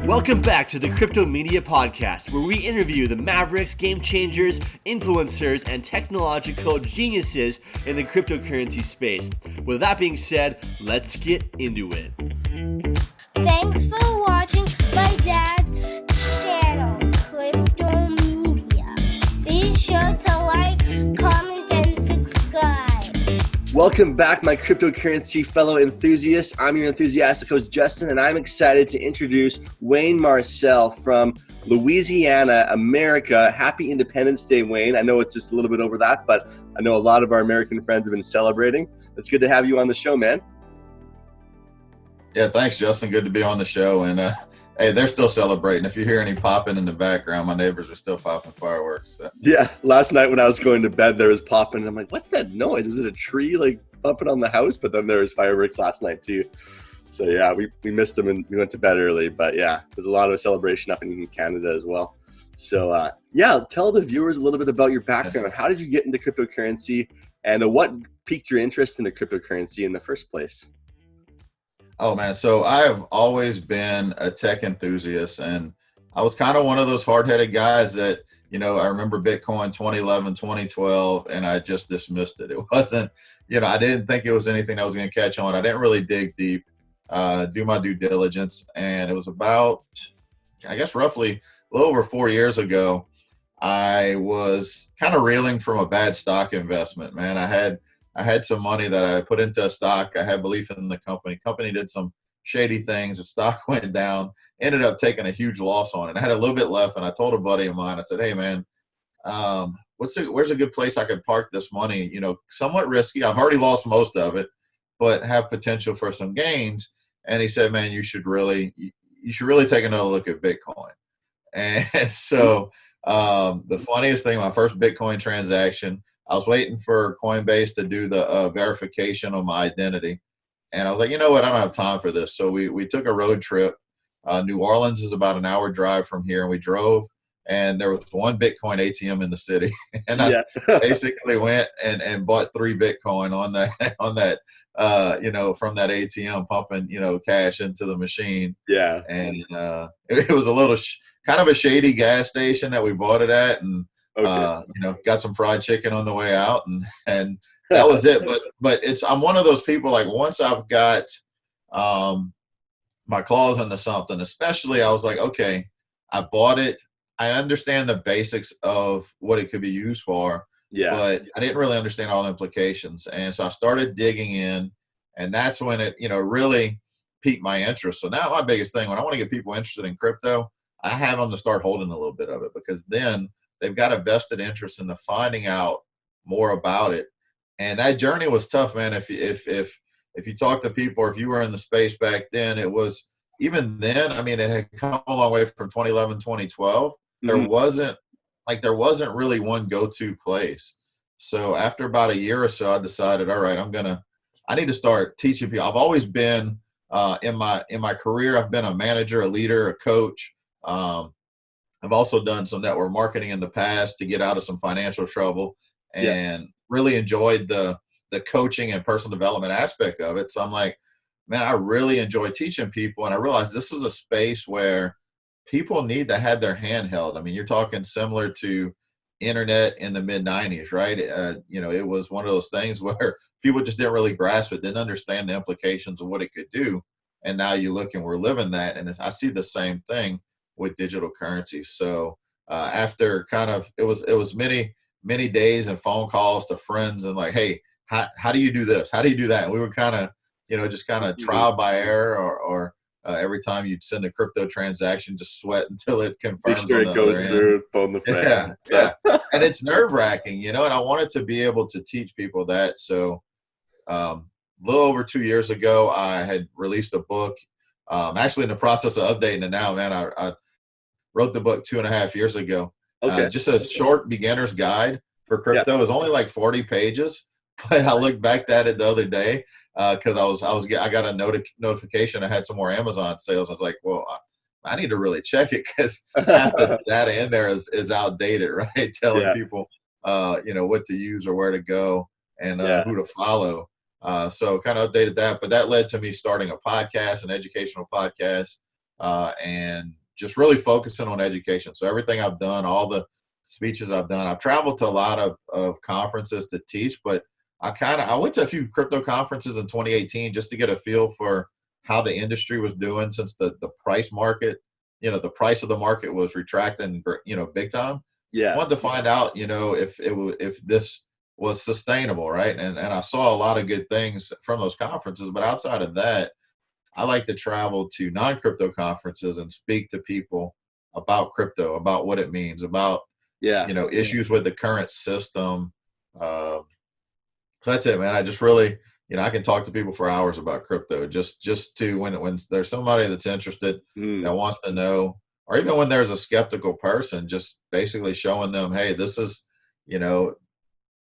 Welcome back to the Crypto Media Podcast, where we interview the mavericks, game changers, influencers, and technological geniuses in the cryptocurrency space. With that being said, let's get into it. Thanks for watching my dad's channel, Crypto Media. Be sure to like, comment, and subscribe. Welcome back, my cryptocurrency fellow enthusiasts. I'm your enthusiastic host, Justin, and I'm excited to introduce Wayne Marcel from Louisiana, America. Happy Independence Day, Wayne. I know it's just a little bit over that, but I know a lot of our American friends have been celebrating. It's good to have you on the show, man. Yeah, thanks, Justin. Good to be on the show. And hey, they're still celebrating. If you hear any popping in the background, my neighbors are still popping fireworks. So. Yeah, last night when I was going to bed, there was popping. And I'm like, what's that noise? Was it a tree like bumping on the house? But then there was fireworks last night too. So yeah, we missed them and we went to bed early. But yeah, there's a lot of celebration up in Canada as well. So yeah, tell the viewers a little bit about your background. How did you get into cryptocurrency, and what piqued your interest in the cryptocurrency in the first place? Oh man, so I have always been a tech enthusiast, and I was kind of one of those hard-headed guys that, you know, I remember Bitcoin 2011, 2012, and I just dismissed it. It wasn't, you know, I didn't think it was anything that was going to catch on. I didn't really dig deep, do my due diligence, and it was about, I guess, roughly a little over 4 years ago, I was kind of reeling from a bad stock investment, man. I had some money that I put into a stock. I had belief in the company. Company did some shady things. The stock went down, ended up taking a huge loss on it. I had a little bit left, and I told a buddy of mine, I said, hey, man, where's a good place I could park this money? You know, somewhat risky. I've already lost most of it, but have potential for some gains. And he said, man, you should really take another look at Bitcoin. And so the funniest thing, my first Bitcoin transaction, I was waiting for Coinbase to do the verification on my identity. And I was like, you know what? I don't have time for this. So we took a road trip. New Orleans is about an hour drive from here. And we drove, and there was one Bitcoin ATM in the city. And I basically went and bought 3 Bitcoin on that, you know, from that ATM, pumping, you know, cash into the machine. Yeah. And it was a little kind of a shady gas station that we bought it at. And okay. you know, got some fried chicken on the way out, and that was it. But I'm one of those people, like, once I've got my claws into something, especially, I was like, okay, I bought it. I understand the basics of what it could be used for, but I didn't really understand all the implications. And so I started digging in, and that's when it, you know, really piqued my interest. So now my biggest thing, when I want to get people interested in crypto, I have them to start holding a little bit of it, because then they've got a vested interest in finding out more about it. And that journey was tough, man. If you talk to people, or if you were in the space back then, it was, even then, I mean, it had come a long way from 2011, 2012. Mm-hmm. There wasn't really one go-to place. So after about a year or so, I decided, all right, I need to start teaching people. I've always been, in my career, I've been a manager, a leader, a coach. I've also done some network marketing in the past to get out of some financial trouble, and really enjoyed the coaching and personal development aspect of it. So I'm like, man, I really enjoy teaching people. And I realized this is a space where people need to have their hand held. I mean, you're talking similar to internet in the mid-90s, right? You know, it was one of those things where people just didn't really grasp it, didn't understand the implications of what it could do. And now you look, and we're living that. And I see the same thing with digital currency. So after kind of, it was many days and phone calls to friends, and like, hey, how do you do this? How do you do that? And we were kind of, you know, just kind of trial by error, or every time you'd send a crypto transaction, just sweat until it confirms. Make sure it goes through, phone the friend. Yeah. And it's nerve wracking, you know, and I wanted to be able to teach people that. So a little over 2 years ago, I had released a book. Actually in the process of updating it now, man. I wrote the book 2.5 years ago. Okay. Just a short beginner's guide for crypto. It was only like 40 pages, but I looked back at it the other day because I got a notification I had some more Amazon sales. I was like, well, I need to really check it, because half the data in there is outdated, right? Telling people, you know, what to use or where to go, and who to follow. So kind of updated that, but that led to me starting a podcast, an educational podcast. and just really focusing on education. So everything I've done, all the speeches I've done, I've traveled to a lot of conferences to teach, but I went to a few crypto conferences in 2018 just to get a feel for how the industry was doing, since the price market, the price of the market was retracting, big time. Yeah. I wanted to find out, if this was sustainable, right? And I saw a lot of good things from those conferences, but outside of that, I like to travel to non-crypto conferences and speak to people about crypto, about what it means, about issues with the current system. So that's it, man. I just really, I can talk to people for hours about crypto. Just to when there's somebody that's interested, that wants to know, or even when there's a skeptical person, just basically showing them, hey, this is,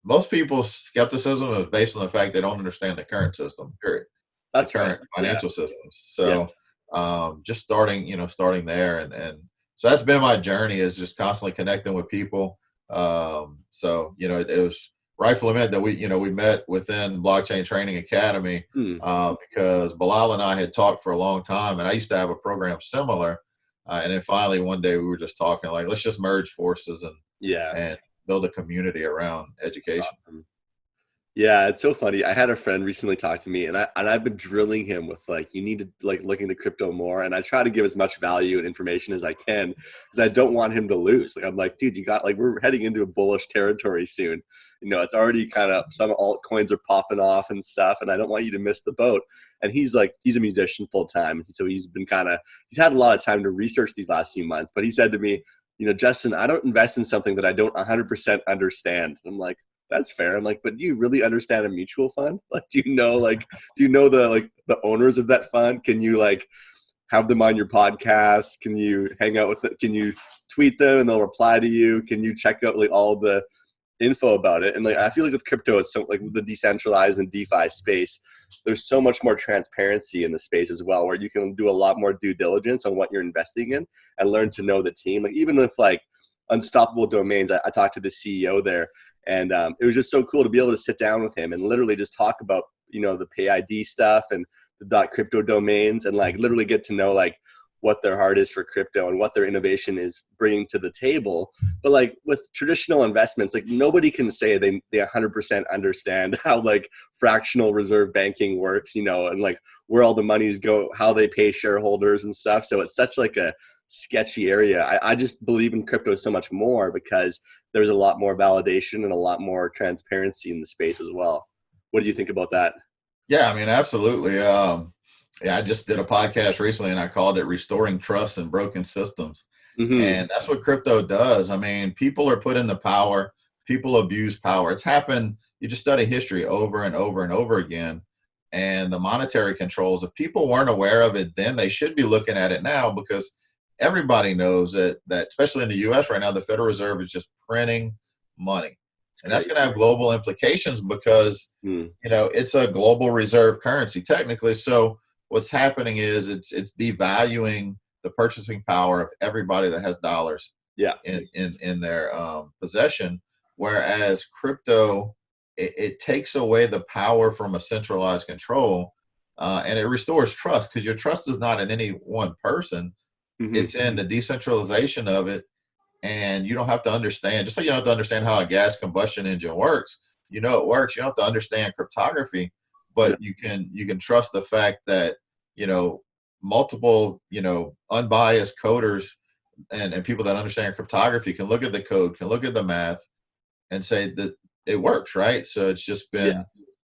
most people's skepticism is based on the fact they don't understand the current system, period. That's the current financial systems. So just starting there. And so that's been my journey, is just constantly connecting with people. So, it was rightfully meant that we met within Blockchain Training Academy, because Bilal and I had talked for a long time, and I used to have a program similar. And then finally one day we were just talking like, let's just merge forces and build a community around education. Awesome. Yeah, it's so funny. I had a friend recently talk to me, and I've been drilling him with like, you need to like look into crypto more. And I try to give as much value and information as I can, because I don't want him to lose. Like, I'm like, dude, we're heading into a bullish territory soon. It's already kind of, some altcoins are popping off and stuff, and I don't want you to miss the boat. And he's a musician full time, so he's had a lot of time to research these last few months. But he said to me, Justin, I don't invest in something that I don't 100% understand. I'm like, that's fair. I'm like, but do you really understand a mutual fund? Like, do you know the owners of that fund? Can you have them on your podcast? Can you hang out with them? Can you tweet them and they'll reply to you? Can you check out all the info about it? And I feel like with crypto, it's so with the decentralized and DeFi space, there's so much more transparency in the space as well, where you can do a lot more due diligence on what you're investing in and learn to know the team. Even with Unstoppable Domains, I talked to the CEO there, and it was just so cool to be able to sit down with him and literally just talk about the pay ID stuff and the .crypto domains, and literally get to know what their heart is for crypto and what their innovation is bringing to the table. But with traditional investments, nobody can say they 100% understand how fractional reserve banking works, and where all the monies go, how they pay shareholders and stuff. So it's such a sketchy area. I just believe in crypto so much more because there's a lot more validation and a lot more transparency in the space as well. What do you think about that? Yeah, I mean, absolutely. I just did a podcast recently and I called it Restoring Trust in Broken Systems. Mm-hmm. And that's what crypto does. I mean, people are put in the power, people abuse power. It's happened. You just study history over and over and over again. And the monetary controls, if people weren't aware of it then, they should be looking at it now, because everybody knows that especially in the U.S. right now, the Federal Reserve is just printing money. And that's going to have global implications because, it's a global reserve currency technically. So what's happening is it's devaluing the purchasing power of everybody that has dollars in their possession. Whereas crypto, it takes away the power from a centralized control, and it restores trust, because your trust is not in any one person. Mm-hmm. It's in the decentralization of it. And you don't have to understand, just like you don't have to understand how a gas combustion engine works. It works. You don't have to understand cryptography, but you can trust the fact that, multiple, unbiased coders and people that understand cryptography can look at the code, can look at the math and say that it works, right? So it's just been,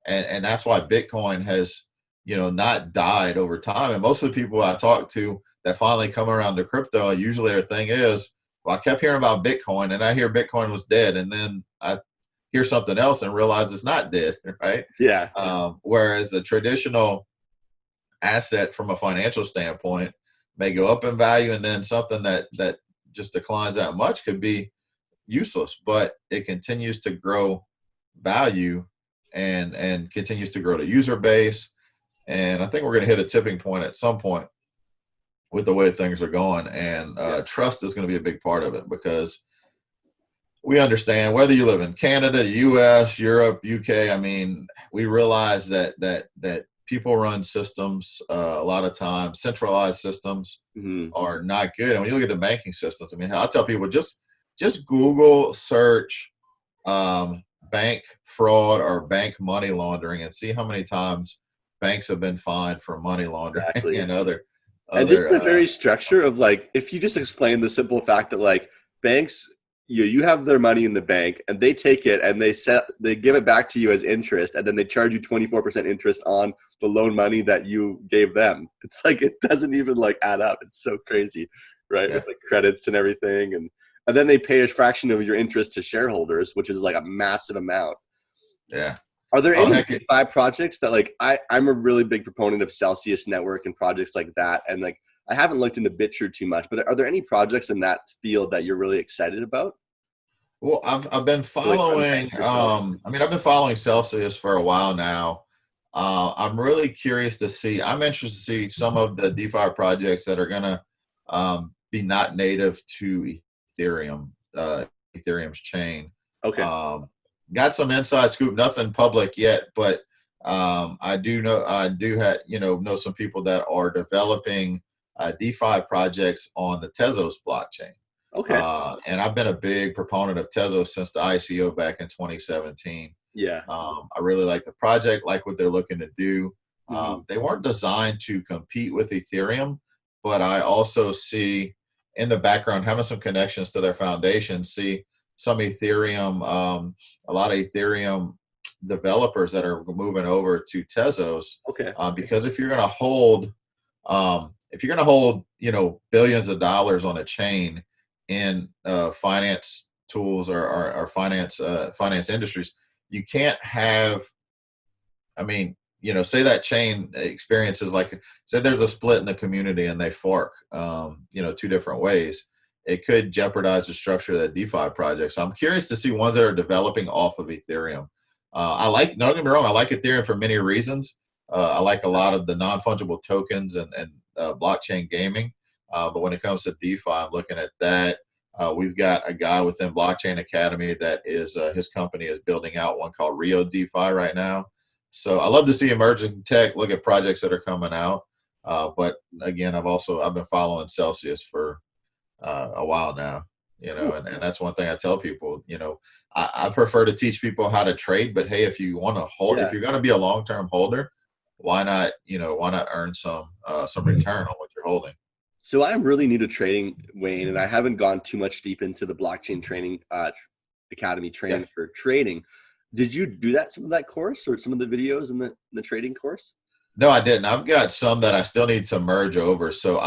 and that's why Bitcoin has, not died over time. And most of the people I talk to that finally come around to crypto, usually their thing is, well, I kept hearing about Bitcoin and I hear Bitcoin was dead. And then I hear something else and realize it's not dead, right? Yeah. Whereas a traditional asset from a financial standpoint may go up in value, and then something that just declines that much could be useless, but it continues to grow value and continues to grow the user base. And I think we're going to hit a tipping point at some point with the way things are going. And trust is going to be a big part of it, because we understand, whether you live in Canada, US, Europe, UK, I mean, we realize that people run systems a lot of times, centralized systems are not good. And when you look at the banking systems, I mean, I tell people just Google search bank fraud or bank money laundering and see how many times banks have been fined for money laundering and other. And just the very structure of like, if you just explain the simple fact that like banks, you have their money in the bank and they take it and they give it back to you as interest, and then they charge you 24% interest on the loan money that you gave them. It's like, it doesn't even like add up. It's so crazy, right? Yeah. With like credits and everything. And then they pay a fraction of your interest to shareholders, which is like a massive amount. Yeah. Are there any DeFi projects that like, I'm a really big proponent of Celsius Network and projects like that. And like, I haven't looked into BitTrue too much, but are there any projects in that field that you're really excited about? Well, I've been following, I've been following Celsius for a while now. I'm really curious to see, I'm interested to see some of the DeFi projects that are going to be not native to Ethereum, Ethereum's chain. Okay. Got some inside scoop, nothing public yet, but I do know some people that are developing DeFi projects on the Tezos blockchain. Okay. And I've been a big proponent of Tezos since the ICO back in 2017. Yeah. I really like the project, like what they're looking to do. They weren't designed to compete with Ethereum, but I also see in the background, having some connections to their foundation, see some Ethereum, a lot of Ethereum developers that are moving over to Tezos. Okay. Because if you're going to hold, billions of dollars on a chain in finance tools or finance industries, you can't have, say that chain experiences like, say there's a split in the community and they fork, two different ways. It could jeopardize the structure of that DeFi project. So I'm curious to see ones that are developing off of Ethereum. Don't get me wrong, I like Ethereum for many reasons. I like a lot of the non-fungible tokens and blockchain gaming. But when it comes to DeFi, I'm looking at that. We've got a guy within Blockchain Academy that is his company is building out one called Rio DeFi right now. So I love to see emerging tech, look at projects that are coming out. But again, I've been following Celsius for a while now, and that's one thing I tell people, I prefer to teach people how to trade, but hey, if you want to hold, if you're going to be a long-term holder, why not earn some return on what you're holding? So I'm really new to trading, Wayne, and I haven't gone too much deep into the blockchain training academy training for trading. Did you do some of that course or some of the videos in the trading course? No, I didn't. I've got some that I still need to merge over. So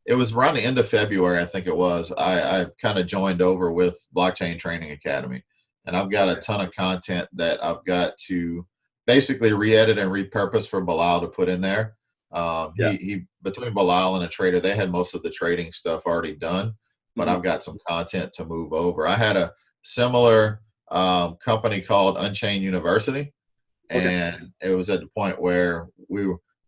it was around the end of February, I think it was. I kind of joined over with Blockchain Training Academy, and I've got a ton of content that I've got to basically re-edit and repurpose for Bilal to put in there. He between Bilal and a trader, they had most of the trading stuff already done, but I've got some content to move over. I had a similar company called Unchained University, and it was at the point where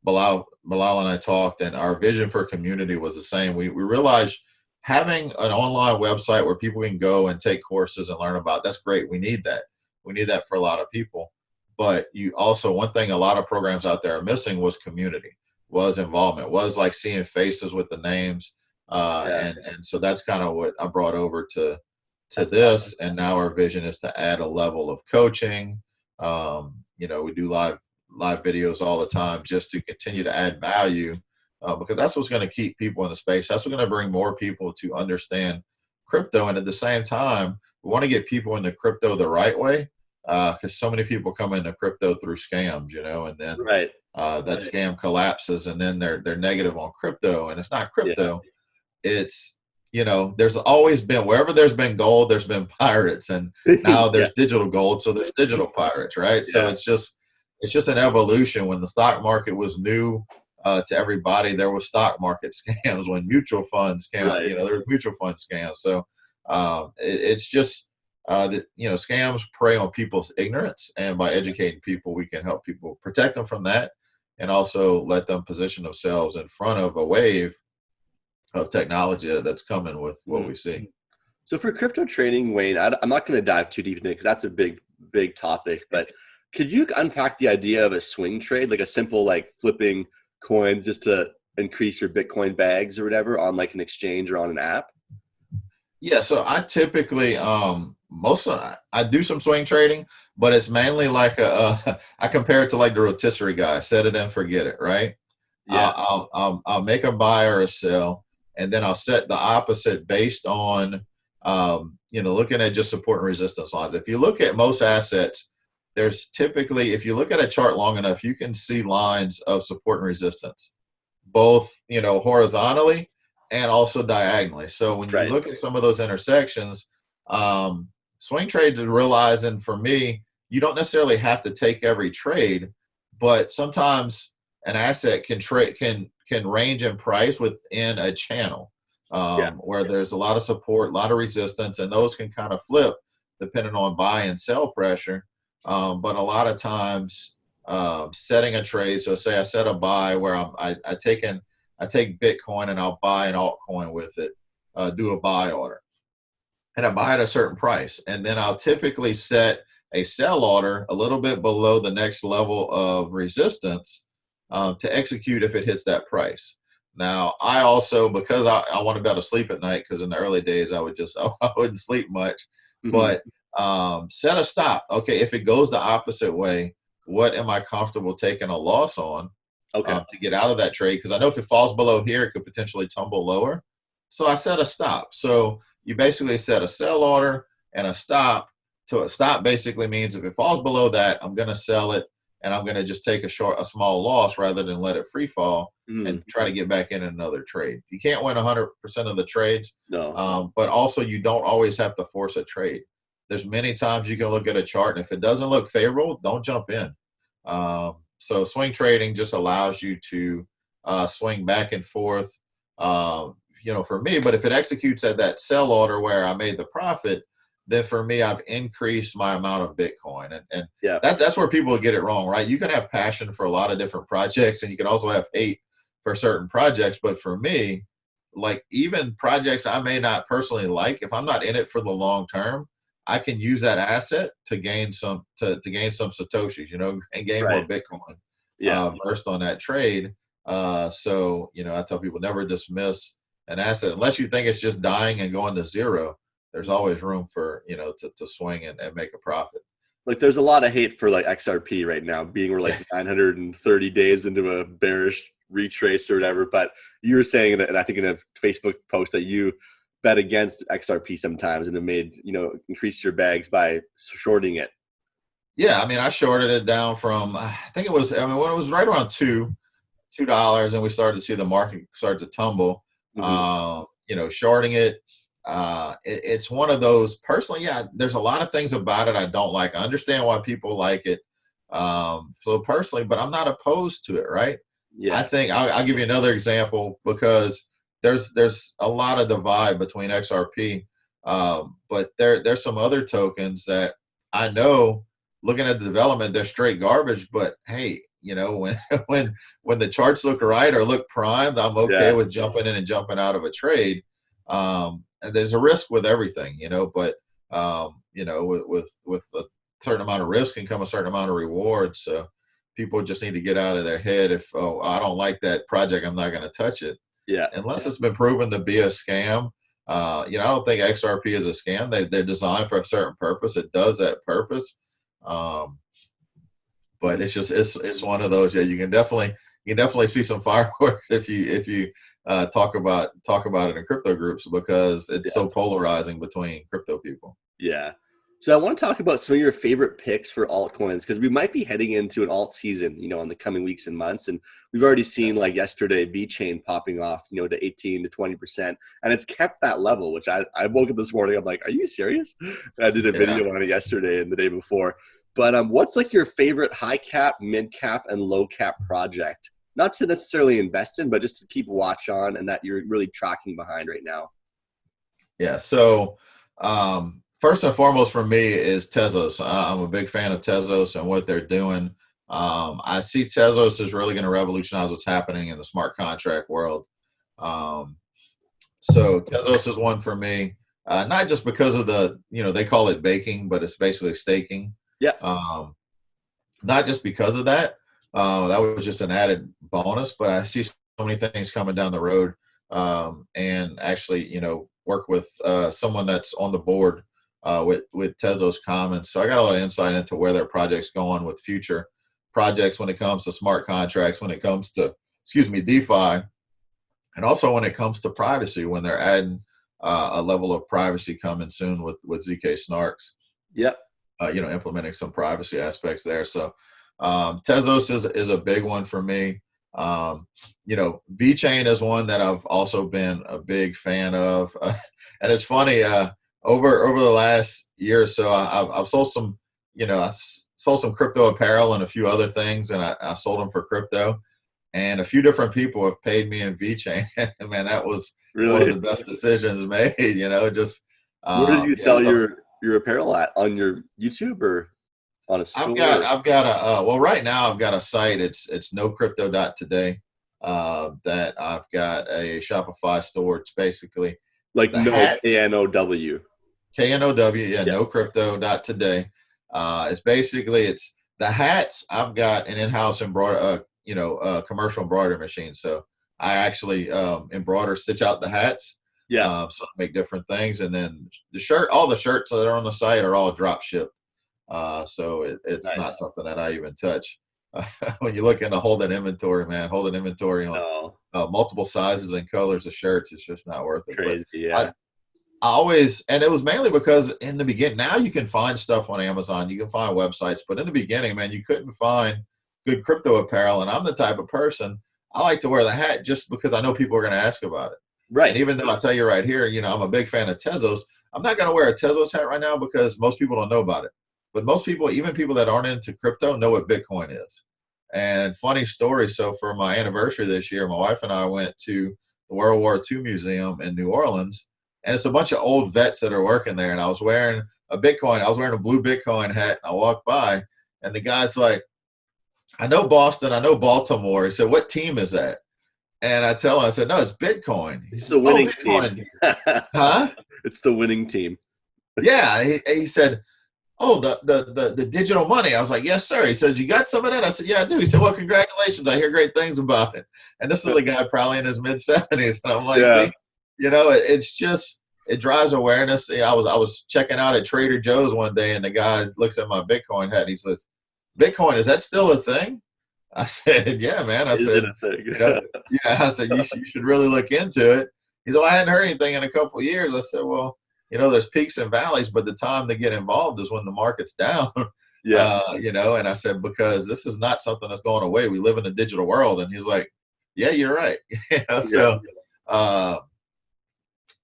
Bilal and I talked, and our vision for community was the same. We realized having an online website where people can go and take courses and learn about, that's great. We need that. We need that for a lot of people. But you also, one thing a lot of programs out there are missing was community, was involvement, was like seeing faces with the names. And so that's kind of what I brought over to this. And now our vision is to add a level of coaching. We do live videos all the time just to continue to add value, because that's what's going to keep people in the space. That's what's going to bring more people to understand crypto. And at the same time, we want to get people into crypto the right way, because so many people come into crypto through scams, and then that scam collapses, and then they're negative on crypto, and it's not crypto. It's, there's always been, wherever there's been gold, there's been pirates, and now there's digital gold, so there's digital pirates, right? So it's just an evolution. When the stock market was new to everybody, there was stock market scams. When mutual funds came out, there were mutual fund scams. So it's just that scams prey on people's ignorance, and by educating people, we can help people, protect them from that, and also let them position themselves in front of a wave of technology that's coming with what we see. So for crypto trading, Wayne, I'm not going to dive too deep into it because that's a big topic, but Could you unpack the idea of a swing trade, like a simple like flipping coins just to increase your Bitcoin bags or whatever on like an exchange or on an app? Yeah, so I typically I do some swing trading, but it's mainly like I compare it to like the rotisserie guy, set it and forget it, right? Yeah. I'll make a buy or a sell, and then I'll set the opposite based on looking at just support and resistance lines. If you look at most assets, there's typically, if you look at a chart long enough, you can see lines of support and resistance, both horizontally and also diagonally. So when you Right. look at some of those intersections, swing trades are realizing, for me, you don't necessarily have to take every trade, but sometimes an asset can range in price within a channel where there's a lot of support, a lot of resistance, and those can kind of flip depending on buy and sell pressure. But a lot of times, setting a trade, so say I set a buy where I take Bitcoin and I'll buy an altcoin with it, do a buy order, and I buy at a certain price, and then I'll typically set a sell order a little bit below the next level of resistance to execute if it hits that price. Now, I also, because I want to be able to sleep at night, because in the early days I wouldn't sleep much, but set a stop. Okay, if it goes the opposite way, what am I comfortable taking a loss on to get out of that trade? Because I know if it falls below here, it could potentially tumble lower. So I set a stop. So you basically set a sell order and a stop. So a stop basically means if it falls below that, I'm going to sell it, and I'm going to just take a small loss rather than let it free fall and try to get back in another trade. You can't win 100% of the trades, but also you don't always have to force a trade. There's many times you can look at a chart, and if it doesn't look favorable, don't jump in. So swing trading just allows you to swing back and forth, for me. But if it executes at that sell order where I made the profit, then for me, I've increased my amount of Bitcoin. And that's where people get it wrong, right? You can have passion for a lot of different projects, and you can also have hate for certain projects. But for me, like even projects I may not personally like, if I'm not in it for the long term, I can use that asset to gain some satoshis, and gain more Bitcoin versed on that trade. So I tell people, never dismiss an asset unless you think it's just dying and going to zero. There's always room for to swing and make a profit. Like there's a lot of hate for like XRP right now, being we're like 930 days into a bearish retrace or whatever. But you were saying, and I think in a Facebook post, that you bet against XRP sometimes and have made, increase your bags by shorting it. Yeah. I mean, I shorted it down from, I think it was, when it was right around $2, and we started to see the market start to tumble, shorting it. It's one of those, personally, there's a lot of things about it I don't like. I understand why people like it. So personally, but I'm not opposed to it. Right. Yeah. I think I'll give you another example, because there's a lot of divide between XRP, but there's some other tokens that I know, looking at the development, they're straight garbage. But hey, when the charts look right or look primed, I'm okay with jumping in and jumping out of a trade. And there's a risk with everything, but with a certain amount of risk can come a certain amount of reward. So people just need to get out of their head. If I don't like that project, I'm not going to touch it. Yeah. Unless it's been proven to be a scam. I don't think XRP is a scam. They're designed for a certain purpose. It does that purpose. But it's one of those. Yeah, you can definitely see some fireworks if you talk about it in crypto groups, because it's so polarizing between crypto people. Yeah. So I want to talk about some of your favorite picks for altcoins, because we might be heading into an alt season, in the coming weeks and months. And we've already seen, like yesterday, VeChain popping off, to 18 to 20%. And it's kept that level, which I woke up this morning, I'm like, are you serious? And I did a video on it yesterday and the day before. But what's like your favorite high cap, mid cap, and low cap project? Not to necessarily invest in, but just to keep watch on, and that you're really tracking behind right now. Yeah. So first and foremost for me is Tezos. I'm a big fan of Tezos and what they're doing. I see Tezos is really going to revolutionize what's happening in the smart contract world. So Tezos is one for me, not just because of the, they call it baking, but it's basically staking. Yeah. not just because of that. That was just an added bonus, but I see so many things coming down the road, and actually, work with someone that's on the board with Tezos Commons. So I got a lot of insight into where their project's going with future projects when it comes to smart contracts, when it comes to, DeFi, and also when it comes to privacy, when they're adding a level of privacy coming soon with ZK Snarks. Yep. Implementing some privacy aspects there. So Tezos is a big one for me. VeChain is one that I've also been a big fan of. And it's funny, over the last year or so, I've sold some, I sold some crypto apparel and a few other things, and I sold them for crypto. And a few different people have paid me in VeChain. Man, that was really one of the best decisions made, just. Where did you sell your apparel at? On your YouTube or on a store? I've got a well, right now I've got a site. It's nocrypto.today. That I've got a Shopify store. It's basically like KNOW. KNOW, yeah. Nocrypto.today. It's basically the hats. I've got an in-house embroider, commercial embroidery machine. So I actually embroider, stitch out the hats. Yeah. So I make different things, and then all the shirts that are on the site are all drop shipped. So it's nice. Not something that I even touch. When you look into holding inventory on multiple sizes and colors of shirts, it's just not worth it. Crazy, but yeah. I always, and it was mainly because in the beginning, now you can find stuff on Amazon, you can find websites, but in the beginning, man, you couldn't find good crypto apparel. And I'm the type of person, I like to wear the hat just because I know people are going to ask about it. Right. And even though I tell you right here, I'm a big fan of Tezos, I'm not going to wear a Tezos hat right now because most people don't know about it. But most people, even people that aren't into crypto, know what Bitcoin is. And funny story, so for my anniversary this year, my wife and I went to the World War II Museum in New Orleans, and it's a bunch of old vets that are working there. And I was wearing a blue Bitcoin hat, and I walked by, and the guy's like, I know Boston, I know Baltimore. He said, what team is that? And I tell him, I said, no, it's Bitcoin. It's the winning team. Huh? It's the winning team. Yeah. He said, oh, the digital money. I was like, yes, sir. He said, you got some of that? I said, yeah, I do. He said, well, congratulations. I hear great things about it. And this is a guy probably in his mid-70s. And I'm like, see, it's just, it drives awareness. I was checking out at Trader Joe's one day, and the guy looks at my Bitcoin hat. And he says, Bitcoin, is that still a thing? I said, yeah, man. I said, I said, you should really look into it. He said, well, I hadn't heard anything in a couple of years. I said, well, there's peaks and valleys, but the time to get involved is when the market's down. Yeah. And I said, because this is not something that's going away. We live in a digital world. And he's like, yeah, you're right.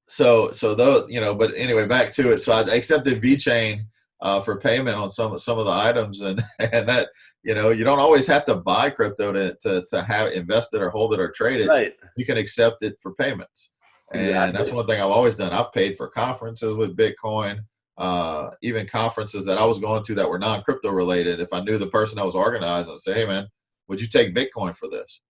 So though, but anyway, back to it. So I accepted VeChain for payment on some of the items, and that, you don't always have to buy crypto to have invested or hold it or trade it. Right. You can accept it for payments. Exactly. And that's one thing I've always done. I've paid for conferences with Bitcoin, even conferences that I was going to that were non-crypto related. If I knew the person that was organized, I'd say, hey, man, would you take Bitcoin for this?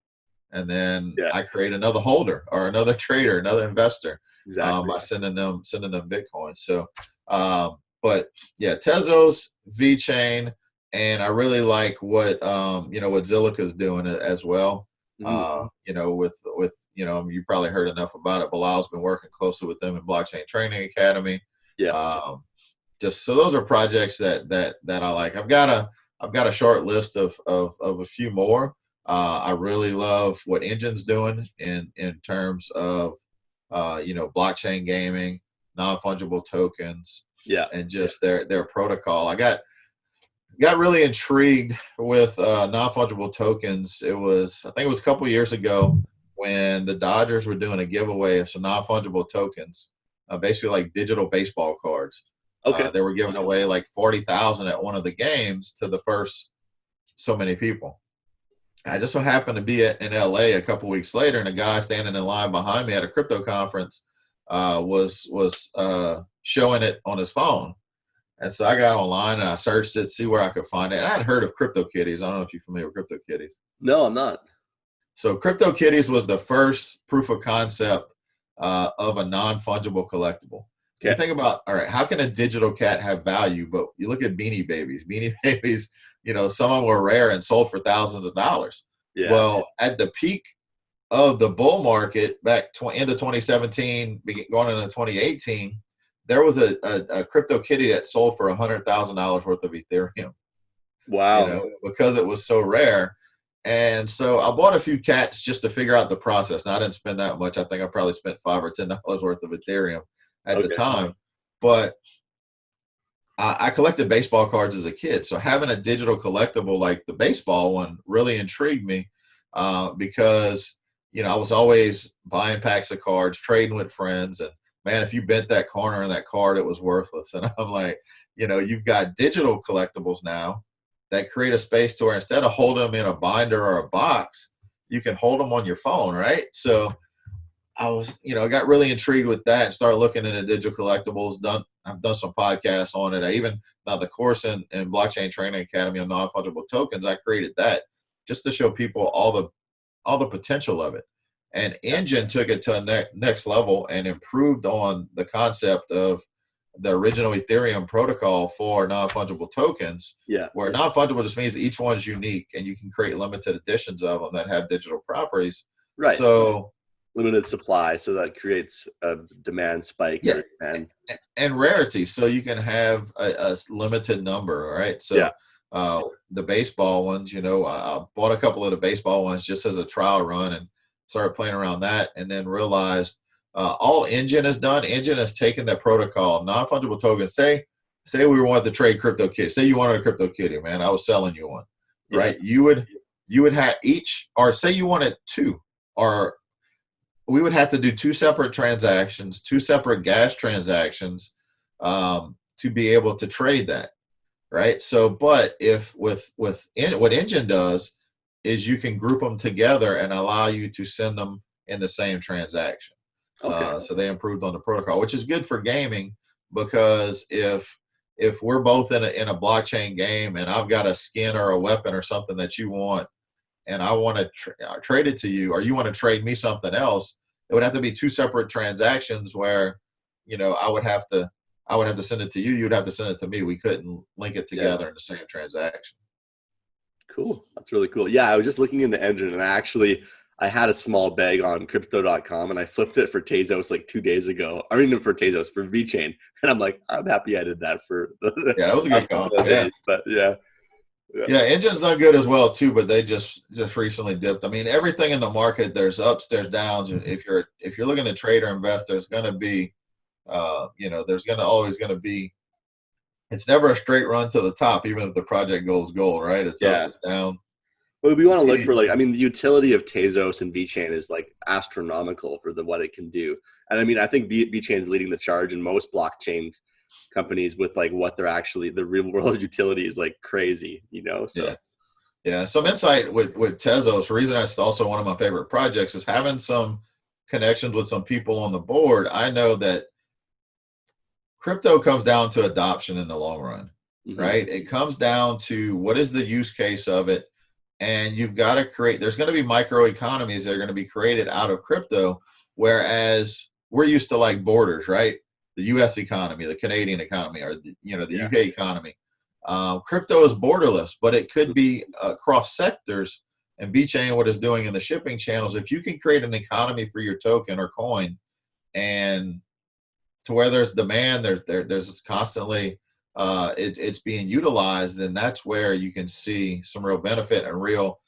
And then I create another holder or another trader, another investor, by sending them Bitcoin. So, but yeah, Tezos, VeChain, and I really like what what Zilliqa is doing as well. With you probably heard enough about it. Bilal's been working closely with them in Blockchain Training Academy. Yeah. Just so those are projects that I like. I've got a short list of a few more. I really love what Enjin's doing in terms of blockchain gaming, non-fungible tokens, and just their protocol. I got really intrigued with non-fungible tokens. I think it was a couple years ago when the Dodgers were doing a giveaway of some non-fungible tokens, basically like digital baseball cards. Okay. They were giving away like 40,000 at one of the games to the first so many people. I just so happened to be in LA a couple weeks later, and a guy standing in line behind me at a crypto conference was showing it on his phone. And so I got online and I searched it, see where I could find it. And I had heard of CryptoKitties. I don't know if you're familiar with CryptoKitties. No, I'm not. So CryptoKitties was the first proof of concept of a non-fungible collectible. You think about, all right, how can a digital cat have value? But you look at Beanie Babies. Beanie Babies, some of them were rare and sold for thousands of dollars. Yeah. Well, at the peak of the bull market back into 2017, going into 2018, there was a crypto kitty that sold for $100,000 worth of Ethereum. Wow. Because it was so rare. And so I bought a few cats just to figure out the process. Now, I didn't spend that much. I think I probably spent $5 or $10 worth of Ethereum at the time. But I collected baseball cards as a kid. So having a digital collectible like the baseball one really intrigued me because, I was always buying packs of cards, trading with friends. And, man, if you bent that corner in that card, it was worthless. And I'm like, you've got digital collectibles now that create a space to where instead of holding them in a binder or a box, you can hold them on your phone, right? So I was, I got really intrigued with that and started looking into digital collectibles. I've done some podcasts on it. I even the course in Blockchain Training Academy on non-fungible tokens, I created that just to show people all the potential of it. And Enjin took it to a next level and improved on the concept of the original Ethereum protocol for non-fungible tokens, where non-fungible just means each one's unique and you can create limited editions of them that have digital properties. Right. So limited supply, so that creates a demand spike. And rarity, so you can have a limited number, right? So the baseball ones, I bought a couple of the baseball ones just as a trial run and started playing around that, and then realized all Enjin has done. Enjin has taken that protocol, non-fungible tokens. Say we wanted to trade crypto kitty. Say you wanted a crypto kitty, man. I was selling you one, right? You would have each, or say you wanted two, or we would have to do two separate transactions, two separate gas transactions to be able to trade that, right? So, but if what Enjin does is you can group them together and allow you to send them in the same transaction. So they improved on the protocol, which is good for gaming, because if we're both in a blockchain game and I've got a skin or a weapon or something that you want, and I want to trade it to you, or you want to trade me something else, it would have to be two separate transactions where, I would have to send it to you. You'd have to send it to me. We couldn't link it together in the same transaction. Cool. That's really cool. Yeah, I was just looking into Enjin, and I had a small bag on crypto.com and I flipped it for Tezos like 2 days ago. I mean, for Tezos, for VeChain. And I'm like, I'm happy I did that for that was a good call. But yeah, Enjin's done good as well too, but they just recently dipped. I mean, everything in the market, there's ups, there's downs. If you're looking to trade or invest, there's going to be, always going to be. It's never a straight run to the top, even if the project goes gold, right? It's up, it's down. But we want to look for the utility of Tezos and VeChain is like astronomical for what it can do. And I mean, I think VeChain is leading the charge in most blockchain companies with like what they're actually, the real world utility is like crazy, So yeah. Some insight with Tezos. The reason that's also one of my favorite projects is having some connections with some people on the board. I know that crypto comes down to adoption in the long run, right? It comes down to what is the use case of it. And you've got to there's going to be microeconomies that are going to be created out of crypto, whereas we're used to like borders, right? The U.S. economy, the Canadian economy, or the UK economy. Crypto is borderless, but it could be across sectors. And VeChain, what it's doing in the shipping channels, if you can create an economy for your token or coin, and to where there's demand, there's constantly it's being utilized, then that's where you can see some real benefit and real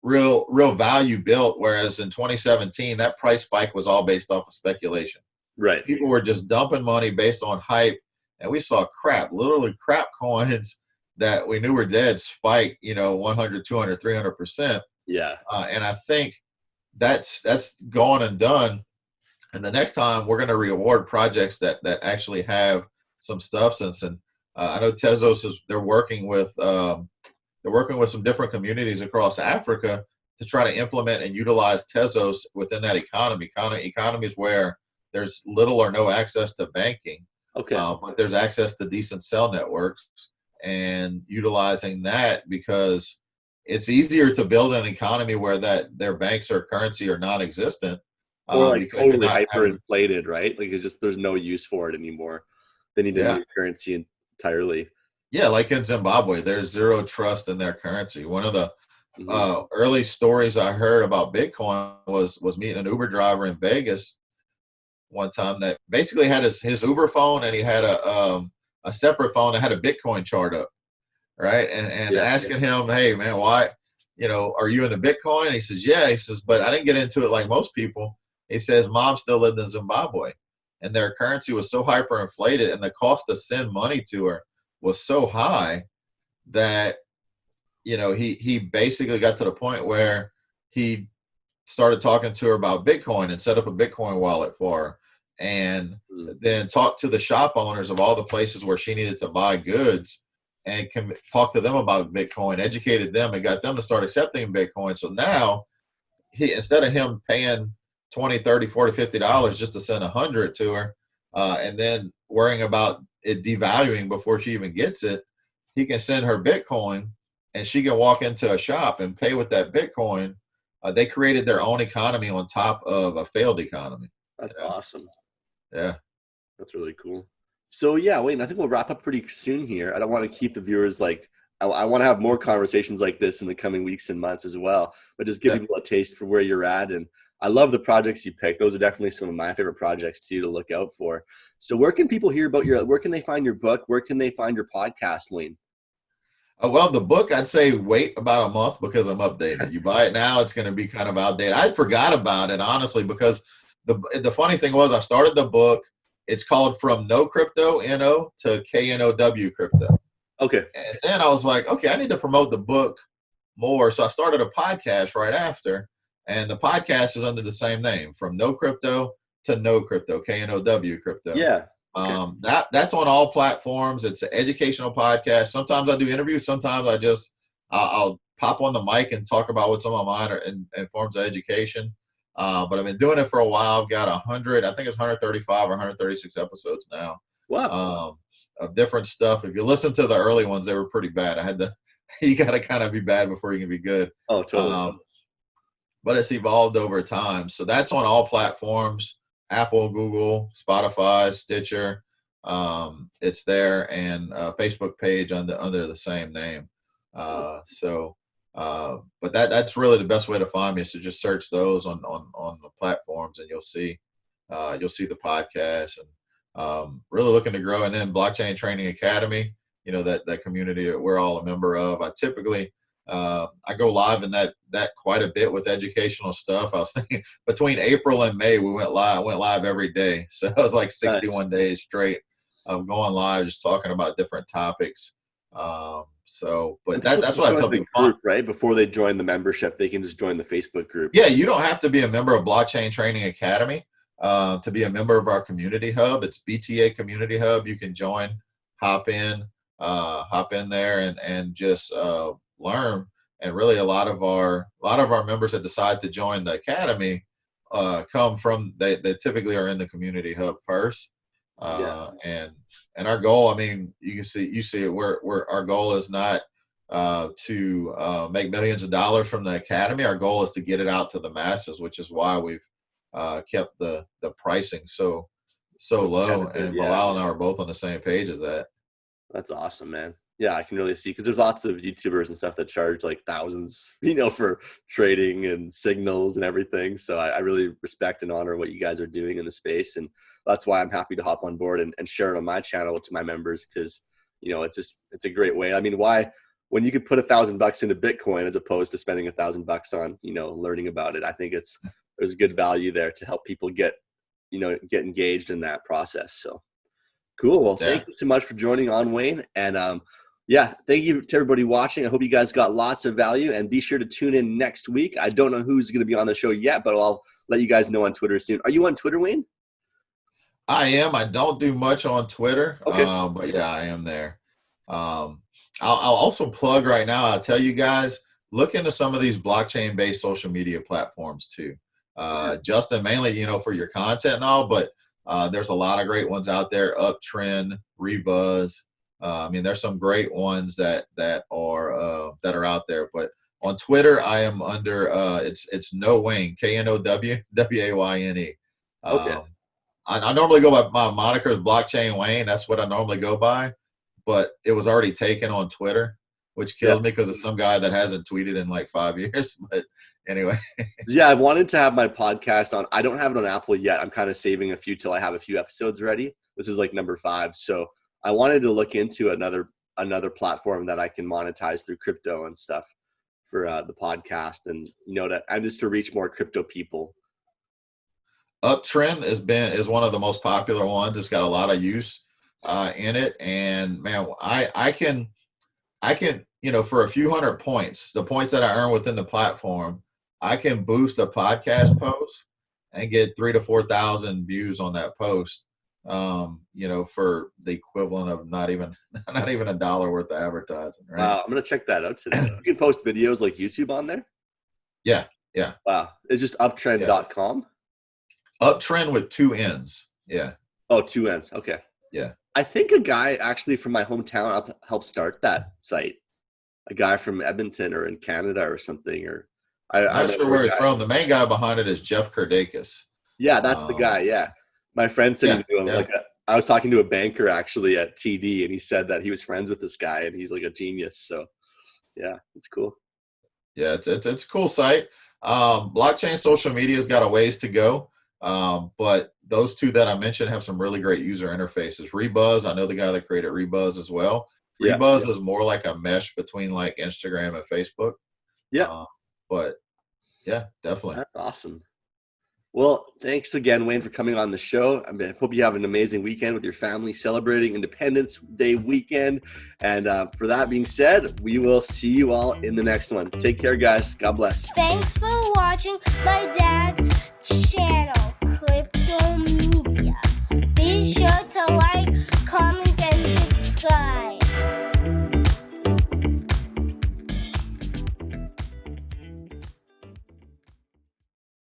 value built. Whereas in 2017, that price spike was all based off of speculation. Right. People were just dumping money based on hype, and we saw literally crap coins that we knew were dead spike, 100, 200, 300%. Yeah. And I think that's gone and done. And the next time we're going to reward projects that actually have some substance. And I know Tezos they're working with some different communities across Africa to try to implement and utilize Tezos within that economy. Economies where there's little or no access to banking, but there's access to decent cell networks, and utilizing that, because it's easier to build an economy where that their banks or currency are non-existent Or like because you're totally not having, hyperinflated, right? Like it's just there's no use for it anymore. They need a new currency entirely. Yeah, like in Zimbabwe, there's zero trust in their currency. One of the early stories I heard about Bitcoin was meeting an Uber driver in Vegas one time that basically had his Uber phone, and he had a separate phone that had a Bitcoin chart up, right? And asking him, hey man, why, are you into Bitcoin? And he says, yeah. He says, but I didn't get into it like most people. He says, mom still lived in Zimbabwe, and their currency was so hyperinflated, and the cost to send money to her was so high that he basically got to the point where he started talking to her about Bitcoin and set up a Bitcoin wallet for her, and then talked to the shop owners of all the places where she needed to buy goods and talk to them about Bitcoin, educated them, and got them to start accepting Bitcoin. So now instead of him paying $20, $30, $40, $50 just to send 100 to her, and then worrying about it devaluing before she even gets it, he can send her Bitcoin, and she can walk into a shop and pay with that Bitcoin. They created their own economy on top of a failed economy. That's awesome. Yeah. That's really cool. So yeah, Wayne, I think we'll wrap up pretty soon here. I don't want to keep the viewers I want to have more conversations like this in the coming weeks and months as well, but just give people a taste for where you're at. And I love the projects you picked. Those are definitely some of my favorite projects too to look out for. So where can people hear about where can they find your book? Where can they find your podcast, Wayne? Well, the book, I'd say wait about a month because I'm updating. You buy it now, it's going to be kind of outdated. I forgot about it, honestly, because the funny thing was I started the book. It's called From No Crypto, N-O, to K-N-O-W Crypto. Okay. And then I was like, okay, I need to promote the book more. So I started a podcast right after, and the podcast is under the same name, From No Crypto to No Crypto, K-N-O-W Crypto. Yeah. Okay. That's on all platforms. It's an educational podcast. Sometimes I do interviews. Sometimes I'll pop on the mic and talk about what's on my mind in forms of education. But I've been doing it for a while. I've got 100, I think it's 135 or 136 episodes now. Wow. Of different stuff. If you listen to the early ones, they were pretty bad. You got to kind of be bad before you can be good. Oh, totally. But it's evolved over time. So that's on all platforms. Apple, Google, Spotify, Stitcher, it's there, and Facebook page under the same name. But that's really the best way to find me is to just search those on the platforms, and you'll see the podcast, and really looking to grow. And then Blockchain Training Academy, that community that we're all a member of. I typically I go live in that quite a bit with educational stuff. I was thinking between April and May, we went live every day. So it was like 61 days straight of going live, just talking about different topics. But that's what I tell people. Group, right? Before they join the membership, they can just join the Facebook group. Yeah, you don't have to be a member of Blockchain Training Academy to be a member of our community hub. It's BTA Community Hub. You can join, hop in there and just learn. And really a lot of our members that decide to join the academy come from they typically are in the community hub first. And our goal, I mean, you see it, our goal is not to make millions of dollars from the academy. Our goal is to get it out to the masses, which is why we've kept the pricing so low. And Bilal and I are both on the same page as that. That's awesome, man. Yeah, I can really see, because there's lots of YouTubers and stuff that charge like thousands, for trading and signals and everything. So I really respect and honor what you guys are doing in the space. And that's why I'm happy to hop on board and share it on my channel to my members, because, it's a great way. I mean, when you could put $1,000 into Bitcoin as opposed to spending $1,000 on, learning about it, I think there's good value there to help people get engaged in that process. So cool. Well, thank you so much for joining on, Wayne. And, thank you to everybody watching. I hope you guys got lots of value, and be sure to tune in next week. I don't know who's going to be on the show yet, but I'll let you guys know on Twitter soon. Are you on Twitter, Wayne? I am. I don't do much on Twitter, okay. But yeah, I am there. I'll also plug right now. I'll tell you guys, look into some of these blockchain-based social media platforms too. Justin, mainly, for your content and all, but there's a lot of great ones out there. Uptrend, Rebuzz. There's some great ones that are out there, but On Twitter, I am under it's No Wayne, KNOWWAYNE. Okay. I normally go by my moniker is Blockchain Wayne. That's what I normally go by, but it was already taken on Twitter, which kills me because it's some guy that hasn't tweeted in like 5 years. But anyway. Yeah, I wanted to have my podcast on. I don't have it on Apple yet. I'm kind of saving a few till I have a few episodes ready. This is like number 5. So I wanted to look into another platform that I can monetize through crypto and stuff for the podcast, and and just to reach more crypto people. Uptrend is one of the most popular ones. It's got a lot of use in it, and man, I can for a few hundred points, the points that I earn within the platform, I can boost a podcast post and get 3,000 to 4,000 views on that post. For the equivalent of not even $1 worth of advertising. Right? Wow, I'm gonna check that out today. You can post videos like YouTube on there. Yeah. Wow, it's just uptrend.com. Uptrend with 2 N's. Yeah. Oh, 2 N's. Okay. Yeah. I think a guy actually from my hometown helped start that site. A guy from Edmonton or in Canada or something. Or I'm not sure where he's from. The main guy behind it is Jeff Kardakis. Yeah, that's the guy. Yeah. My friend said to him, I was talking to a banker actually at TD, and he said that he was friends with this guy, and he's like a genius. So, yeah, it's cool. Yeah, it's a cool site. Blockchain social media's got a ways to go, but those two that I mentioned have some really great user interfaces. Rebuzz, I know the guy that created Rebuzz as well. Rebuzz is more like a mesh between like Instagram and Facebook. Yeah, but yeah, definitely. That's awesome. Well, thanks again, Wayne, for coming on the show. I hope you have an amazing weekend with your family celebrating Independence Day weekend. And for that being said, we will see you all in the next one. Take care, guys. God bless. Thanks for watching my dad's channel.